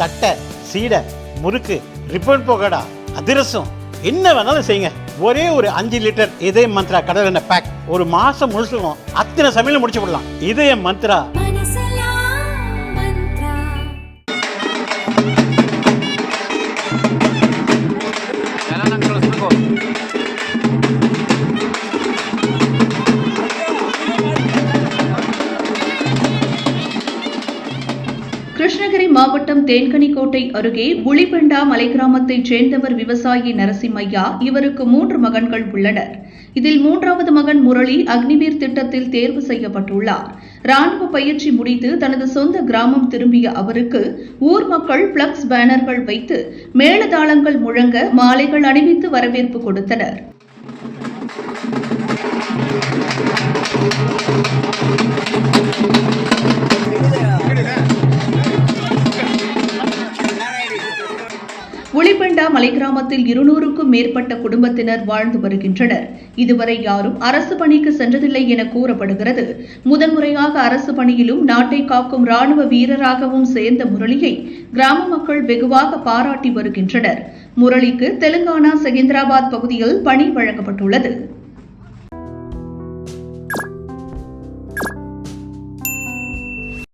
தட்டை, சீடை, முறுக்கு, ரிப்பன் பக்கோடா, அதிரசம், என்ன வேணாலும் செய்யுங்க. ஒரே ஒரு 5 லிட்டர் இதய மந்த்ரா கடல் எண்ணெய் பேக் ஒரு மாசம் முழுசுக்கும் அத்தனை சமையல் முடிச்சு விடலாம். இதய மந்த்ரா. கிருஷ்ணகிரி மாவட்டம் தேன்கனிக்கோட்டை அருகே உளிபெண்டா மலை கிராமத்தைச் சேர்ந்தவர் விவசாயி நரசிம்மையா. இவருக்கு 3 மகன்கள் உள்ளனர். இதில் 3வது மகன் முரளி அக்னிவீர் திட்டத்தில் தேர்வு செய்யப்பட்டுள்ளார். ராணுவ பயிற்சி முடித்து தனது சொந்த கிராமம் திரும்பிய அவருக்கு ஊர் மக்கள் பிளக்ஸ் பேனர்கள் வைத்து மேளதாளங்கள் முழங்க மாலைகள் அணிவித்து வரவேற்பு கொடுத்தனர். உளிபெண்டா மலை கிராமத்தில் 200க்கும் மேற்பட்ட குடும்பத்தினர் வாழ்ந்து வருகின்றனர். இதுவரை யாரும் அரசு பணிக்கு சென்றதில்லை என கூறப்படுகிறது. முதன்முறையாக அரசு பணியிலும் நாட்டை காக்கும் ராணுவ வீரராகவும் சேர்ந்த முரளியை கிராம மக்கள் வெகுவாக பாராட்டி வருகின்றனர். முரளிக்கு தெலுங்கானா செகந்திராபாத் பகுதியில் பணி வழங்கப்பட்டுள்ளது.